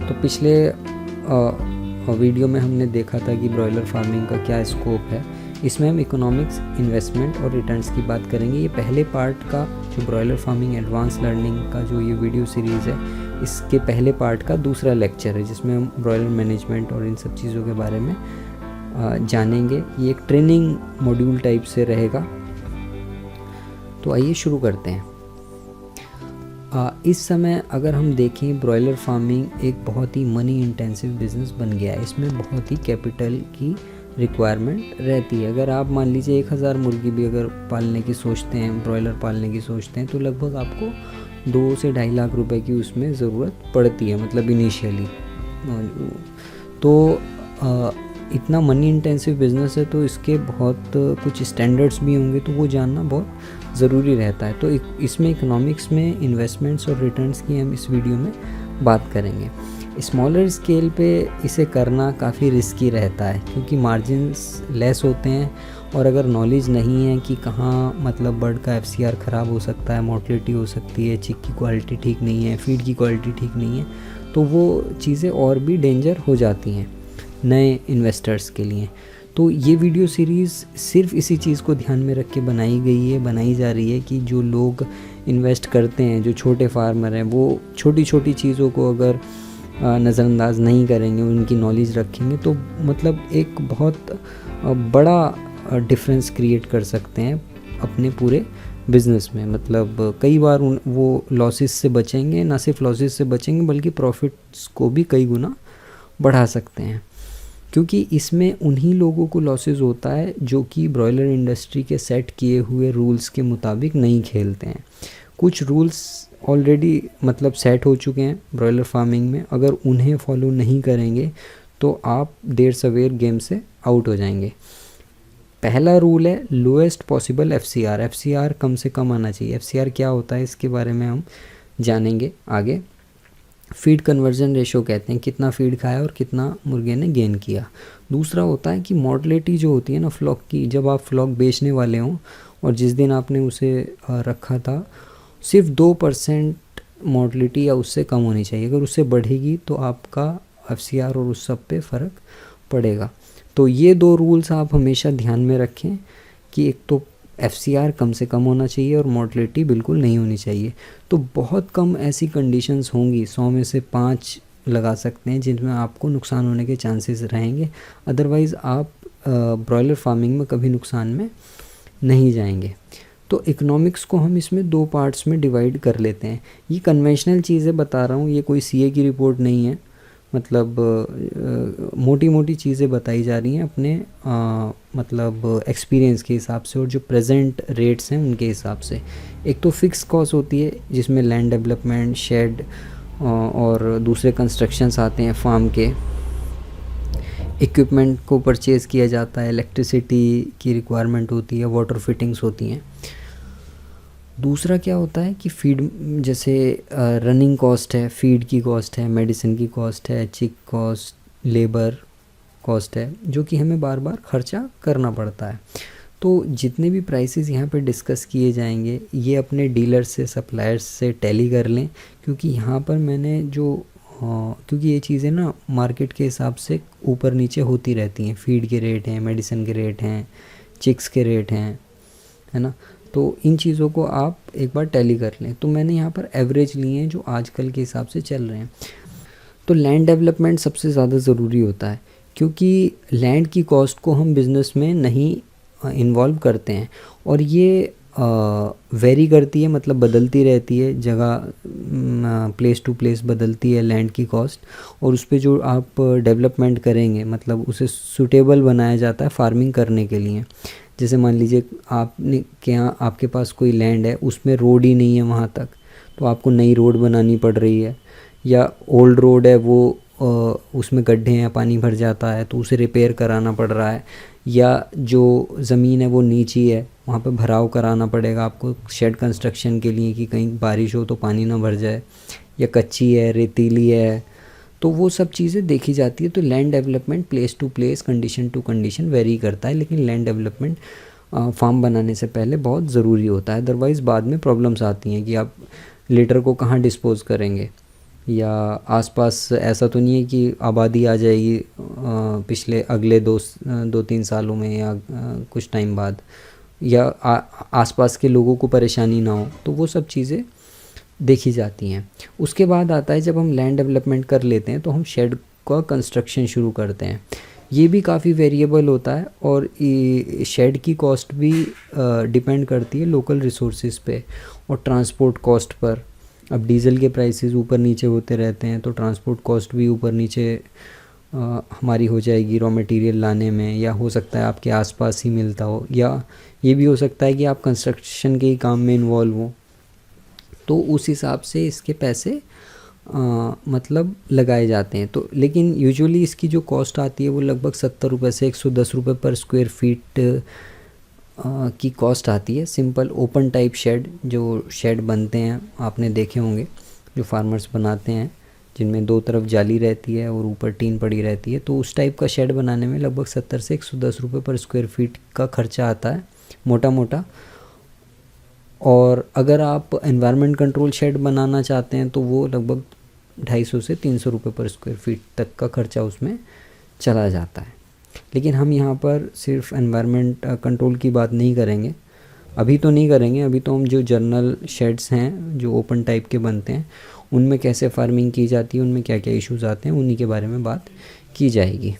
तो पिछले वीडियो में हमने देखा था कि ब्रॉयलर फार्मिंग का क्या स्कोप है। इसमें हम इकोनॉमिक्स, इन्वेस्टमेंट और रिटर्न्स की बात करेंगे। ये पहले पार्ट का जो ब्रॉयलर फार्मिंग एडवांस लर्निंग का जो ये वीडियो सीरीज़ है, इसके पहले पार्ट का दूसरा लेक्चर है जिसमें हम ब्रॉयलर मैनेजमेंट और इन सब चीज़ों के बारे में जानेंगे। ये एक ट्रेनिंग मॉड्यूल टाइप से रहेगा। तो आइए शुरू करते हैं। इस समय अगर हम देखें, ब्रॉयलर फार्मिंग एक बहुत ही मनी इंटेंसिव बिज़नेस बन गया है। इसमें बहुत ही कैपिटल की रिक्वायरमेंट रहती है। अगर आप मान लीजिए 1000 मुर्गी भी अगर पालने की सोचते हैं, ब्रॉयलर पालने की सोचते हैं, तो लगभग आपको 2 से 2.5 लाख रुपए की उसमें ज़रूरत पड़ती है, मतलब इनिशियली। तो इतना मनी इंटेंसिव बिज़नेस है, तो इसके बहुत कुछ स्टैंडर्ड्स भी होंगे, तो वो जानना बहुत ज़रूरी रहता है। तो इसमें इकोनॉमिक्स में इन्वेस्टमेंट्स और रिटर्न्स की हम इस वीडियो में बात करेंगे। स्मॉलर स्केल पे इसे करना काफ़ी रिस्की रहता है क्योंकि मार्जिन्स लेस होते हैं, और अगर नॉलेज नहीं है कि कहाँ मतलब बर्ड का FCR ख़राब हो सकता है, मोर्टेलिटी हो सकती है, चिक की क्वालिटी ठीक नहीं है, फीड की क्वालिटी ठीक नहीं है, तो वो चीज़ें और भी डेंजर हो जाती हैं नए इन्वेस्टर्स के लिए। तो ये वीडियो सीरीज़ सिर्फ इसी चीज़ को ध्यान में रख के बनाई जा रही है कि जो लोग इन्वेस्ट करते हैं, जो छोटे फार्मर हैं, वो छोटी छोटी चीज़ों को अगर नज़रअंदाज नहीं करेंगे, उनकी नॉलेज रखेंगे, तो मतलब एक बहुत बड़ा डिफरेंस क्रिएट कर सकते हैं अपने पूरे बिज़नेस में। मतलब कई बार वो लॉसेस से बचेंगे, ना सिर्फ लॉसेस से बचेंगे बल्कि प्रॉफिट्स को भी कई गुना बढ़ा सकते हैं, क्योंकि इसमें उन्हीं लोगों को लॉसेस होता है जो कि ब्रॉयलर इंडस्ट्री के सेट किए हुए रूल्स के मुताबिक नहीं खेलते हैं। कुछ रूल्स ऑलरेडी मतलब सेट हो चुके हैं ब्रॉयलर फार्मिंग में, अगर उन्हें फॉलो नहीं करेंगे तो आप देर सवेर गेम से आउट हो जाएंगे। पहला रूल है लोएस्ट पॉसिबल FCR। FCR कम से कम आना चाहिए। FCR क्या होता है इसके बारे में हम जानेंगे आगे। फीड कन्वर्जन रेशो कहते हैं, कितना फीड खाया और कितना मुर्गे ने गेन किया। दूसरा होता है कि मॉर्टेलिटी जो होती है ना फ्लॉक की, जब आप फ्लॉक बेचने वाले हों और जिस दिन आपने उसे रखा था, सिर्फ 2% मॉर्टेलिटी या उससे कम होनी चाहिए। अगर उससे बढ़ेगी तो आपका FCR और उस सब पे फ़र्क पड़ेगा। तो ये 2 रूल्स आप हमेशा ध्यान में रखें कि एक तो FCR कम से कम होना चाहिए और मॉर्टेलिटी बिल्कुल नहीं होनी चाहिए। तो बहुत कम ऐसी कंडीशंस होंगी, 100 में से 5 लगा सकते हैं जिनमें आपको नुकसान होने के चांसेस रहेंगे। अदरवाइज़ आप ब्रॉयलर फार्मिंग में कभी नुकसान में नहीं जाएंगे। तो इकोनॉमिक्स को हम इसमें 2 पार्ट्स में डिवाइड कर लेते हैं। ये कन्वेंशनल चीज़ें बता रहा हूँ, ये कोई CA की रिपोर्ट नहीं है। मतलब मोटी मोटी चीज़ें बताई जा रही हैं अपने मतलब एक्सपीरियंस के हिसाब से और जो प्रेजेंट रेट्स हैं उनके हिसाब से। एक तो फिक्स कॉस्ट होती है जिसमें लैंड डेवलपमेंट, शेड और दूसरे कंस्ट्रक्शंस आते हैं, फार्म के इक्विपमेंट को परचेज़ किया जाता है, इलेक्ट्रिसिटी की रिक्वायरमेंट होती है, वाटर फिटिंग्स होती हैं। दूसरा क्या होता है कि फीड, जैसे रनिंग कॉस्ट है, फीड की कॉस्ट है, मेडिसिन की कॉस्ट है, चिक कॉस्ट, लेबर कॉस्ट है, जो कि हमें बार बार खर्चा करना पड़ता है। तो जितने भी प्राइसेस यहाँ पे डिस्कस किए जाएंगे, ये अपने डीलर से, सप्लायर्स से टैली कर लें, क्योंकि यहाँ पर मैंने जो क्योंकि ये चीज़ें ना मार्केट के हिसाब से ऊपर नीचे होती रहती हैं। फीड के रेट हैं, मेडिसिन के रेट हैं, चिक्स के रेट हैं, है ना। तो इन चीज़ों को आप एक बार टैली कर लें। तो मैंने यहाँ पर एवरेज लिए हैं जो आजकल के हिसाब से चल रहे हैं। तो लैंड डेवलपमेंट सबसे ज़्यादा ज़रूरी होता है, क्योंकि लैंड की कॉस्ट को हम बिज़नेस में नहीं इन्वॉल्व करते हैं, और ये वेरी करती है, मतलब बदलती रहती है, जगह प्लेस टू प्लेस बदलती है लैंड की कॉस्ट। और उस पर जो आप डेवलपमेंट करेंगे, मतलब उसे सूटेबल बनाया जाता है फार्मिंग करने के लिए। जैसे मान लीजिए आपने क्या, आपके पास कोई लैंड है, उसमें रोड ही नहीं है वहाँ तक, तो आपको नई रोड बनानी पड़ रही है, या ओल्ड रोड है वो उसमें गड्ढे हैं, पानी भर जाता है तो उसे रिपेयर कराना पड़ रहा है, या जो ज़मीन है वो नीची है, वहाँ पे भराव कराना पड़ेगा आपको शेड कंस्ट्रक्शन के लिए कि कहीं बारिश हो तो पानी ना भर जाए, या कच्ची है, रेतीली है, तो वो सब चीज़ें देखी जाती है। तो land development place to place, condition to condition vary करता है, लेकिन लैंड डेवलपमेंट फार्म बनाने से पहले बहुत ज़रूरी होता है। अदरवाइज़ बाद में प्रॉब्लम्स आती हैं कि आप लीटर को कहाँ डिस्पोज़ करेंगे, या आसपास ऐसा तो नहीं है कि आबादी आ जाएगी पिछले अगले 2-3 सालों में या कुछ टाइम बाद, या आसपास के लोगों को परेशानी ना हो, तो वो सब चीज़ें देखी जाती हैं। उसके बाद आता है जब हम लैंड डेवलपमेंट कर लेते हैं तो हम शेड का कंस्ट्रक्शन शुरू करते हैं। ये भी काफ़ी वेरिएबल होता है और शेड की कॉस्ट भी डिपेंड करती है लोकल रिसोर्सेज पे और ट्रांसपोर्ट कॉस्ट पर। अब डीज़ल के प्राइसेस ऊपर नीचे होते रहते हैं तो ट्रांसपोर्ट कॉस्ट भी ऊपर नीचे हमारी हो जाएगी रॉ मटेरियल लाने में, या हो सकता है आपके आसपास ही मिलता हो, या ये भी हो सकता है कि आप कंस्ट्रक्शन के ही काम में इन्वॉल्व हो, तो उस हिसाब से इसके पैसे मतलब लगाए जाते हैं। तो लेकिन यूजुअली इसकी जो कॉस्ट आती है वो लगभग 70 रुपये से 110 रुपये पर स्क्वायर फीट की कॉस्ट आती है। सिंपल ओपन टाइप शेड, जो शेड बनते हैं आपने देखे होंगे, जो फार्मर्स बनाते हैं, जिनमें दो तरफ जाली रहती है और ऊपर टीन पड़ी रहती है, तो उस टाइप का शेड बनाने में लगभग 70 से 110 रुपये पर स्क्वायर फीट का खर्चा आता है मोटा मोटा। और अगर आप एनवायरनमेंट कंट्रोल शेड बनाना चाहते हैं तो वो लगभग 250 से 300 रुपये पर स्क्वायर फीट तक का खर्चा उसमें चला जाता है। लेकिन हम यहाँ पर सिर्फ एनवायरनमेंट कंट्रोल की बात नहीं करेंगे, अभी तो नहीं करेंगे। अभी तो हम जो जर्नल शेड्स हैं जो ओपन टाइप के बनते हैं उनमें कैसे फार्मिंग की जाती है, उनमें क्या क्या इश्यूज़ आते हैं, उन्हीं के बारे में बात की जाएगी।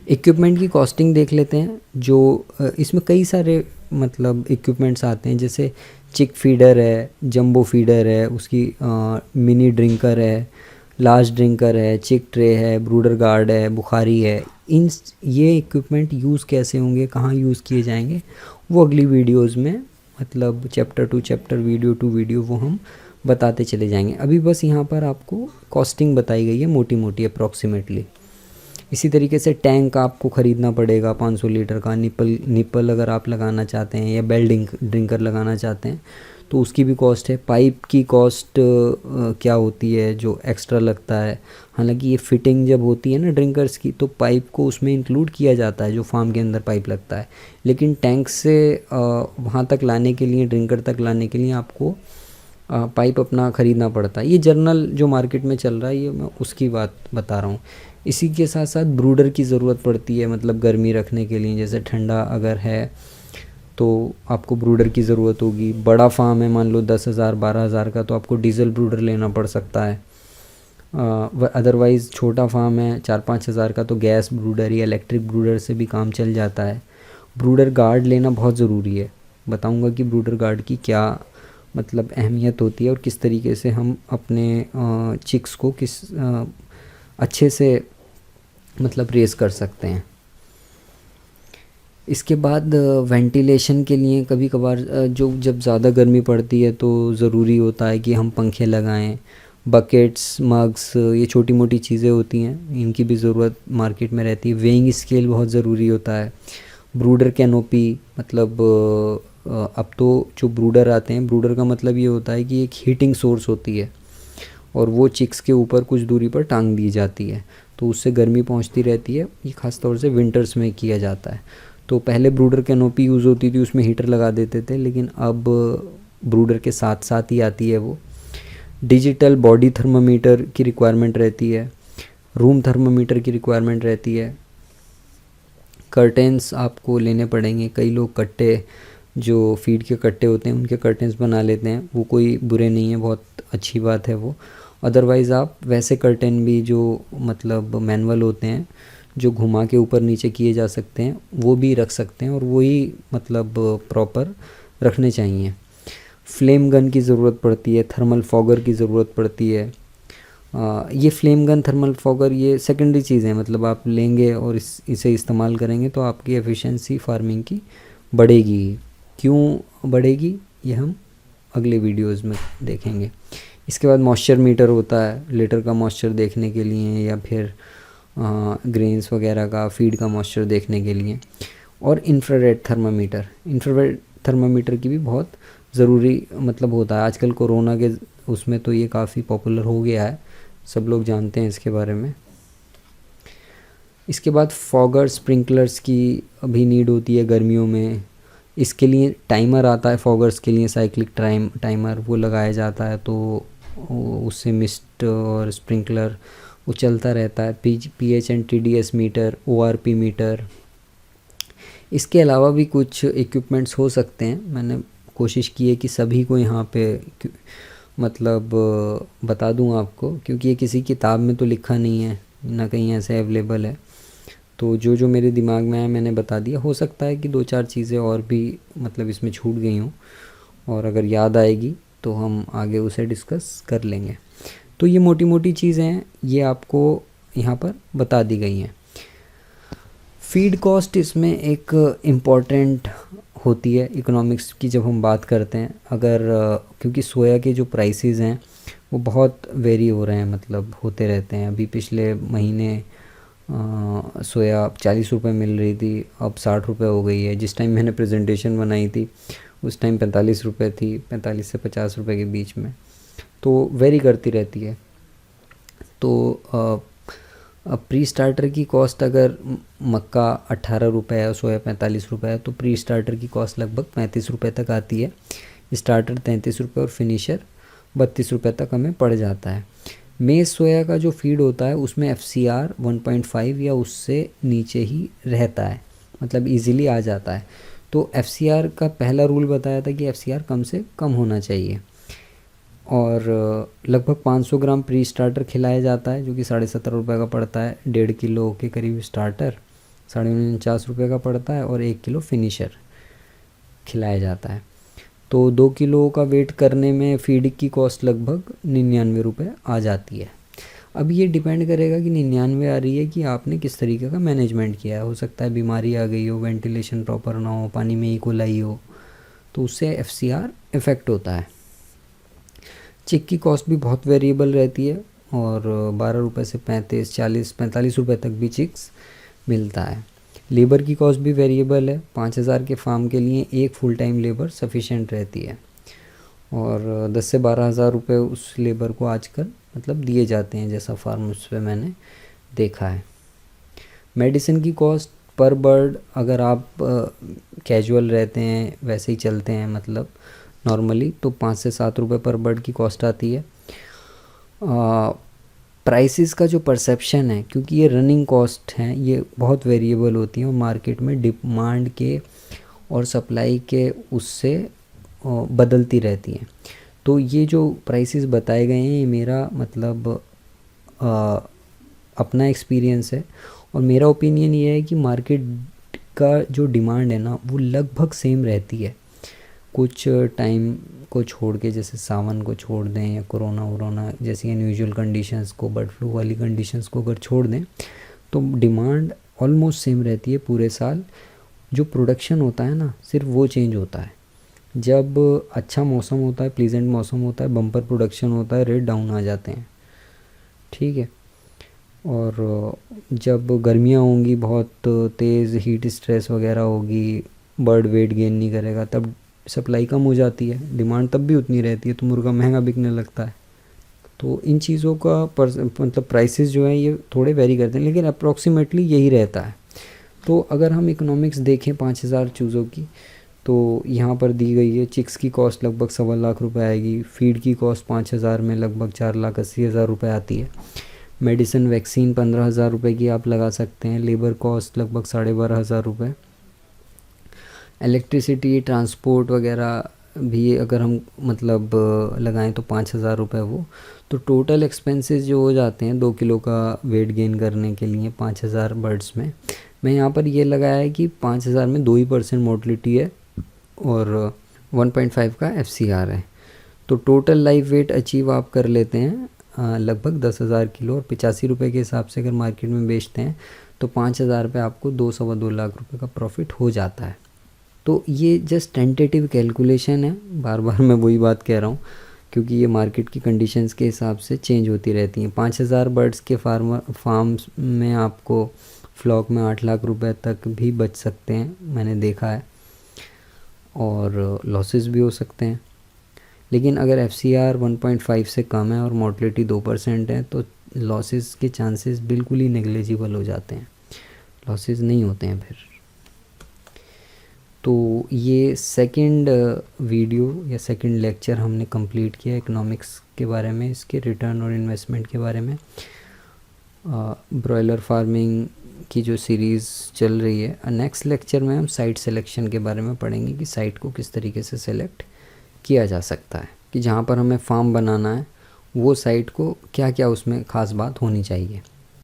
इक्विपमेंट की कॉस्टिंग देख लेते हैं। जो इसमें कई सारे मतलब इक्विपमेंट्स आते हैं, जैसे चिक फीडर है, जंबो फीडर है, उसकी मिनी ड्रिंकर है, लार्ज ड्रिंकर है, चिक ट्रे है, ब्रूडर गार्ड है, बुखारी है। ये इक्विपमेंट यूज़ कैसे होंगे, कहाँ यूज़ किए जाएंगे, वो अगली वीडियोस में मतलब chapter to chapter, video to video वो हम बताते चले जाएंगे। अभी बस यहाँ पर आपको कॉस्टिंग बताई गई है मोटी मोटी अप्रॉक्सीमेटली। इसी तरीके से टैंक आपको ख़रीदना पड़ेगा 500 लीटर का। निपल अगर आप लगाना चाहते हैं या बेल ड्रिंकर लगाना चाहते हैं तो उसकी भी कॉस्ट है। पाइप की कॉस्ट क्या होती है जो एक्स्ट्रा लगता है, हालांकि ये फिटिंग जब होती है ना ड्रिंकर्स की तो पाइप को उसमें इंक्लूड किया जाता है जो फार्म के अंदर पाइप लगता है, लेकिन टैंक से वहाँ तक लाने के लिए, ड्रिंकर तक लाने के लिए आपको पाइप अपना ख़रीदना पड़ता है। ये जर्नल जो मार्केट में चल रहा है ये मैं उसकी बात बता रहा हूँ। इसी के साथ साथ ब्रूडर की ज़रूरत पड़ती है, मतलब गर्मी रखने के लिए, जैसे ठंडा अगर है तो आपको ब्रूडर की ज़रूरत होगी। बड़ा फार्म है मान लो 10,000 12,000 का, तो आपको डीजल ब्रूडर लेना पड़ सकता है। अदरवाइज़ छोटा फार्म है 4-5 हज़ार का तो गैस ब्रूडर या इलेक्ट्रिक ब्रूडर से भी काम चल जाता है। ब्रूडर गार्ड लेना बहुत ज़रूरी है। बताऊंगा कि ब्रूडर गार्ड की क्या मतलब अहमियत होती है और किस तरीके से हम अपने चिक्स को किस अच्छे से मतलब रेस कर सकते हैं। इसके बाद वेंटिलेशन के लिए कभी कभार जब ज़्यादा गर्मी पड़ती है तो ज़रूरी होता है कि हम पंखे लगाएं। बकेट्स, मग्स, ये छोटी मोटी चीज़ें होती हैं, इनकी भी ज़रूरत मार्केट में रहती है। वेइंग स्केल बहुत ज़रूरी होता है। ब्रूडर कैनोपी, मतलब अब तो जो ब्रूडर आते हैं, ब्रूडर का मतलब ये होता है कि एक हीटिंग सोर्स होती है और वो चिक्स के ऊपर कुछ दूरी पर टांग दी जाती है तो उससे गर्मी पहुंचती रहती है। ये ख़ास तौर से विंटर्स में किया जाता है। तो पहले ब्रूडर कैनोपी यूज़ होती थी, उसमें हीटर लगा देते थे, लेकिन अब ब्रूडर के साथ साथ ही आती है वो। डिजिटल बॉडी थर्मामीटर की रिक्वायरमेंट रहती है, रूम थर्मामीटर की रिक्वायरमेंट रहती है। कर्टेंस आपको लेने पड़ेंगे। कई लोग कट्टे, जो फीड के कट्टे होते हैं उनके कर्टेंस बना लेते हैं, वो कोई बुरे नहीं है, बहुत अच्छी बात है वो। अदरवाइज़ आप वैसे कर्टेन भी जो मतलब मैनुअल होते हैं जो घुमा के ऊपर नीचे किए जा सकते हैं वो भी रख सकते हैं और वही मतलब प्रॉपर रखने चाहिए। फ्लेम गन की ज़रूरत पड़ती है, थर्मल फॉगर की ज़रूरत पड़ती है। ये फ्लेम गन, थर्मल फॉगर ये सेकेंडरी चीज़ है, मतलब आप लेंगे और इसे इस्तेमाल करेंगे तो आपकी एफिशिएंसी फार्मिंग की बढ़ेगी। क्यों बढ़ेगी ये हम अगले वीडियोस में देखेंगे। इसके बाद मॉइस्चर मीटर होता है, लीटर का मॉइस्चर देखने के लिए या फिर ग्रेन्स वगैरह का, फीड का मॉइस्चर देखने के लिए। और इंफ्रारेड थर्मामीटर, इंफ्रारेड थर्मामीटर की भी बहुत ज़रूरी मतलब होता है। आजकल कोरोना के उसमें तो ये काफ़ी पॉपुलर हो गया है, सब लोग जानते हैं इसके बारे में। इसके बाद फॉगर स्प्रिंकलर्स की भी नीड होती है गर्मियों में। इसके लिए टाइमर आता है, फॉगर्स के लिए साइक्लिक टाइमर वो लगाया जाता है, तो उससे मिस्ट और स्प्रिंकलर वो चलता रहता है। PH and TDS meter, ORP meter. इसके अलावा भी कुछ इक्विपमेंट्स हो सकते हैं। मैंने कोशिश की है कि सभी को यहाँ पे मतलब बता दूँ आपको, क्योंकि ये किसी किताब में तो लिखा नहीं है ना कहीं ऐसे अवेलेबल है। तो जो जो मेरे दिमाग में आया मैंने बता दिया। हो सकता है कि 2-4 चीज़ें और भी मतलब इसमें छूट गई हों, और अगर याद आएगी तो हम आगे उसे डिस्कस कर लेंगे। तो ये मोटी मोटी चीज़ें हैं, ये आपको यहाँ पर बता दी गई हैं। फीड कॉस्ट इसमें एक इम्पॉर्टेंट होती है इकोनॉमिक्स की जब हम बात करते हैं। अगर क्योंकि सोया के जो प्राइसेस हैं वो बहुत वेरी हो रहे हैं, मतलब होते रहते हैं। अभी पिछले महीने सोया 40 रुपये मिल रही थी, अब 60 रुपये हो गई है। जिस टाइम मैंने प्रेजेंटेशन बनाई थी उस टाइम 45 रुपये थी, 45 से 50 रुपये के बीच में। तो वेरी करती रहती है। तो प्री स्टार्टर की कॉस्ट अगर मक्का 18 रुपये है और सोया 45 रुपये है, तो प्री स्टार्टर की कॉस्ट लगभग 35 रुपये तक आती है। स्टार्टर 33 रुपये और फिनिशर 32 रुपये तक हमें पड़ जाता है। मेज सोया का जो फीड होता है उसमें FCR 1.5 या उससे नीचे ही रहता है, मतलब इजीली आ जाता है। तो FCR का पहला रूल बताया था कि FCR कम से कम होना चाहिए, और लगभग 500 ग्राम प्री स्टार्टर खिलाया जाता है जो कि 17.5 रुपये का पड़ता है। 1.5 किलो के करीब स्टार्टर 49 रुपये का पड़ता है, और 1 किलो फिनिशर खिलाया जाता है। तो 2 किलो का वेट करने में फीड की कॉस्ट लगभग 99 रुपये आ जाती है। अब ये डिपेंड करेगा कि 99 आ रही है कि आपने किस तरीके का मैनेजमेंट किया है। हो सकता है बीमारी आ गई हो, वेंटिलेशन प्रॉपर ना हो, पानी में इकोलाई हो, तो उससे FCR इफ़ेक्ट होता है। चिक की कॉस्ट भी बहुत वेरिएबल रहती है, और 12 रुपये से 35, 40, 45 रुपये तक भी चिक्स मिलता है। लेबर की कॉस्ट भी वेरिएबल है। 5000 के फार्म के लिए एक फुल टाइम लेबर सफिशेंट रहती है, और 10 से 12 हज़ार रुपये उस लेबर को आजकल मतलब दिए जाते हैं, जैसा फार्म्स पे मैंने देखा है। मेडिसिन की कॉस्ट पर बर्ड, अगर आप कैजुअल रहते हैं, वैसे ही चलते हैं मतलब नॉर्मली, तो 5 से 7 रुपये पर बर्ड की कॉस्ट आती है। प्राइसेस का जो परसेप्शन है, क्योंकि ये रनिंग कॉस्ट हैं, ये बहुत वेरिएबल होती हैं, और मार्केट में डिमांड के और सप्लाई के उससे बदलती रहती हैं। तो ये जो प्राइसेस बताए गए हैं ये मेरा मतलब अपना एक्सपीरियंस है, और मेरा ओपिनियन ये है कि मार्केट का जो डिमांड है ना वो लगभग सेम रहती है। कुछ टाइम को छोड़ के, जैसे सावन को छोड़ दें या कोरोना जैसी अनयूजुअल कंडीशंस को, बर्ड फ्लू वाली कंडीशंस को अगर छोड़ दें, तो डिमांड ऑलमोस्ट सेम रहती है पूरे साल। जो प्रोडक्शन होता है ना सिर्फ वो चेंज होता है। जब अच्छा मौसम होता है, प्लीजेंट मौसम होता है, बम्पर प्रोडक्शन होता है, रेट डाउन आ जाते हैं, ठीक है। और जब गर्मियाँ होंगी, बहुत तेज़ हीट स्ट्रेस वगैरह होगी, बर्ड वेट गेन नहीं करेगा, तब सप्लाई कम हो जाती है, डिमांड तब भी उतनी रहती है, तो मुर्गा महंगा बिकने लगता है। तो इन चीज़ों का मतलब प्राइसेस जो हैं ये थोड़े वेरी करते हैं, लेकिन अप्रॉक्सीमेटली यही रहता है। तो अगर हम इकोनॉमिक्स देखें 5000 चूज़ों की, तो यहाँ पर दी गई है चिक्स की कॉस्ट लगभग 1.25 लाख रुपए आएगी। फीड की कॉस्ट 5000 में लगभग 4,80,000 रुपये आती है। मेडिसिन वैक्सीन 15,000 रुपये की आप लगा सकते हैं। लेबर कॉस्ट लगभग 12,500 रुपये। इलेक्ट्रिसिटी, ट्रांसपोर्ट वगैरह भी अगर हम मतलब लगाएं तो 5,000 रुपये वो। तो टोटल एक्सपेंसेस जो हो जाते हैं 2 किलो का वेट गेन करने के लिए 5,000 बर्ड्स में, मैं यहाँ पर ये लगाया है कि 5,000 में 2% मोर्टलिटी है और 1.5 का FCR है। तो टोटल लाइव वेट अचीव आप कर लेते हैं लगभग 10,000 किलो, और 85 रुपये के हिसाब से अगर मार्केट में बेचते हैं तो 5,000 पे आपको 2-2.25 लाख रुपए का प्रॉफिट हो जाता है। तो ये जस्ट टेंटेटिव कैलकुलेशन है, बार बार मैं वही बात कह रहा हूँ, क्योंकि ये मार्केट की कंडीशंस के हिसाब से चेंज होती रहती हैं। 5,000 बर्ड्स के फार्म्स में आपको फ्लॉक में 8 लाख रुपए तक भी बच सकते हैं, मैंने देखा है, और लॉसेस भी हो सकते हैं। लेकिन अगर FCR 1.5 से कम है और मोर्टलिटी 2% है तो लॉसेस के चांसेस बिल्कुल ही नेग्लिजिबल हो जाते हैं, लॉसेस नहीं होते हैं फिर। तो ये सेकंड वीडियो या सेकंड लेक्चर हमने कंप्लीट किया इकोनॉमिक्स के बारे में, इसके रिटर्न और इन्वेस्टमेंट के बारे में। ब्रॉयलर फार्मिंग की जो सीरीज़ चल रही है, नेक्स्ट लेक्चर में हम साइट सिलेक्शन के बारे में पढ़ेंगे कि साइट को किस तरीके से सेलेक्ट किया जा सकता है, कि जहाँ पर हमें फार्म बनाना है वो साइट को क्या क्या उसमें ख़ास बात होनी चाहिए।